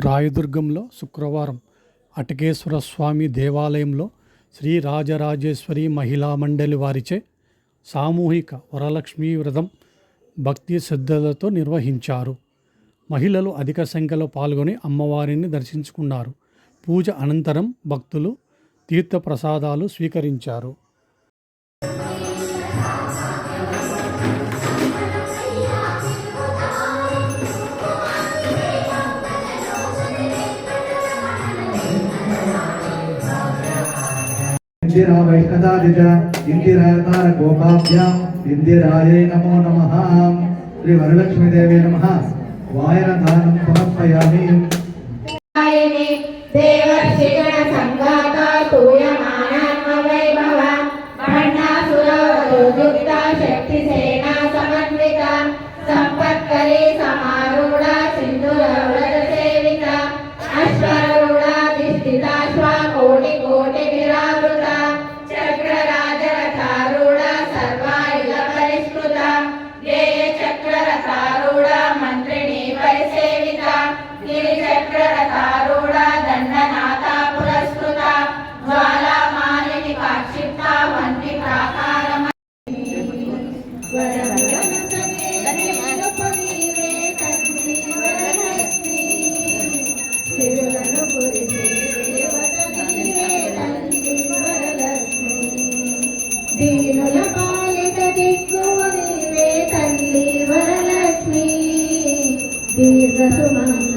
రాయదుర్గంలో శుక్రవారం అటకేశ్వర స్వామి దేవాలయంలో శ్రీ రాజరాజేశ్వరి మహిళా మండలి వారిచే సామూహిక వరలక్ష్మీ వ్రతం భక్తి శ్రద్ధలతో నిర్వహించారు. మహిళలు అధిక సంఖ్యలో పాల్గొని అమ్మవారిని దర్శించుకున్నారు. పూజ అనంతరం భక్తులు తీర్థప్రసాదాలు స్వీకరించారు. इंदिरा वैष्णदादिज इंदिरातार गोपाभ्याम इंदिरायै नमो नमः। श्री वरलक्ष्मी देवी नमः। वायनदानं समर्पयामि। देवर्षिगण संघाता तूयमानात्मवैभव भण्डासुरयुक्ता शक्तिसेना समन्विता संपत्करी समारूढा सिन्दूरव्रतसेविता अश्वारूढा दिष्टिता कोटि कोटि विरावृता चक्रराजरथारूढा सर्वायुध परिष्कृता ध्येय चक्ररथारूढा मन्त्रिणी परिसेविता गिरिचक्ररथारूढा दण्डनाथा पुरस्कृता ज्वालामालिनी काक्षिप्ता वन्ति प्राकारम దీనుల పాలిట దిక్కువ నీవే తల్లి వరలక్ష్మి దీర్ఘ సుమంగళి